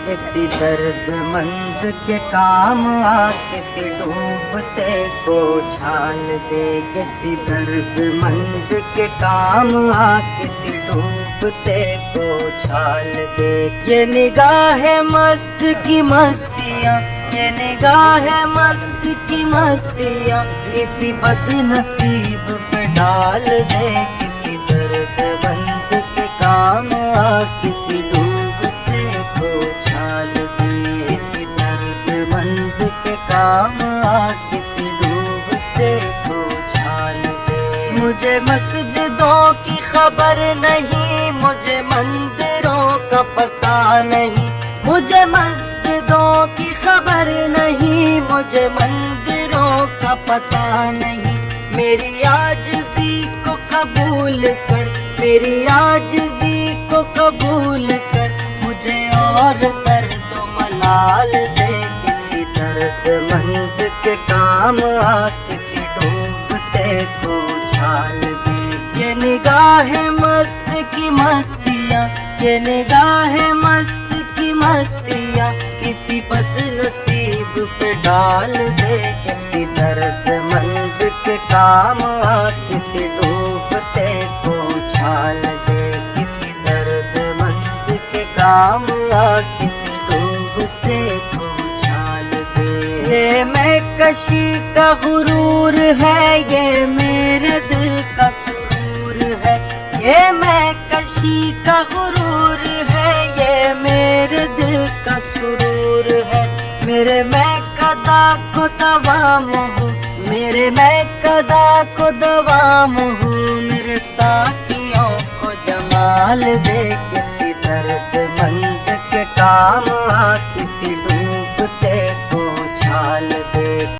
کسی درد مند کے کام آ، کسی ڈوبتے کو چھال دے، کسی درد مند کے کام آ، کسی ڈوبتے کو چھال دے۔ یہ نگاہ مست کی مستیاں، یہ نگاہ مست کی مستیاں کسی بد نصیب پہ ڈال دے، کسی درد مند کے کام آ، کسی ڈوبتے کو چھال دے، کسی درد مند کے کام آ، کسی ڈوبتے کو چھال دے۔ مجھے مسجدوں کی خبر نہیں، مجھے مندروں کا پتہ نہیں، مجھے مسجدوں کی خبر نہیں، مجھے مندروں کا پتہ نہیں۔ میری عاجزی کو قبول کر، میری عاجزی کو قبول کر، مجھے اور درد و ملال دے، کسی درد مند کے کام آ، کسی ڈوبتے کو چھال دے۔ یہ نگاہ مست کی مستیاں، یہ نگاہ مست کی مستیاں کسی بد نصیب پہ ڈال دے، کسی درد مند کے کام آ، کسی ڈوبتے کو چھال دے، کسی درد مند کے کام آ، کسی ڈوبتے کو چھال دے۔ یہ میں کشی کا غرور ہے، یہ میرے دل کا سرور ہے، یہ میں کشی کا غرور ہے، یہ میرے دل کا سرور ہے۔ میرے میں قدا کو دوام ہو، میرے میں قدا کو دوام ہو، میرے ساقیوں کو جمال دے، کسی درد مند کے کام آ، کسی ڈوب